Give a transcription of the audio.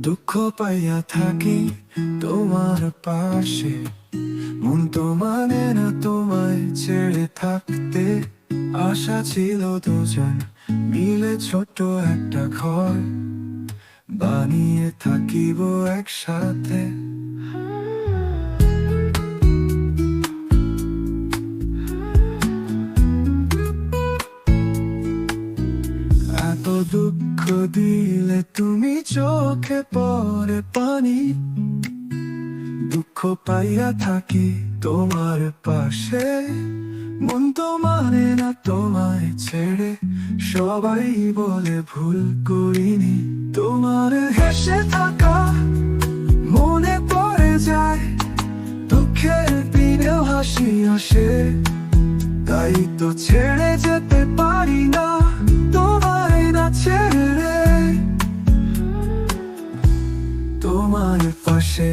দুঃখ পাইয়া থাকি তোমার পাশে, মন তো মানে না তোমায় ছেড়ে থাকতে। আশা ছিল দুজন মিলে ছোট একটা ঘর বানিয়ে থাকিব একসাথে। এত দুঃখ দিলে তুমি চোখে পড়ে পানি, দুঃখ পাইয়া থাকি তোমার পাশে, মন তো মানে না তোমায় ছেড়ে। সবাই বলে ভুল করিনি, তোমার হেসে থাকা মনে পড়ে যায়, দুঃখের দিনেও হাসি আসে। তাই তো ছেড়ে যেতে পারি না তোমায় না ছেড়ে, তোমার পাশে।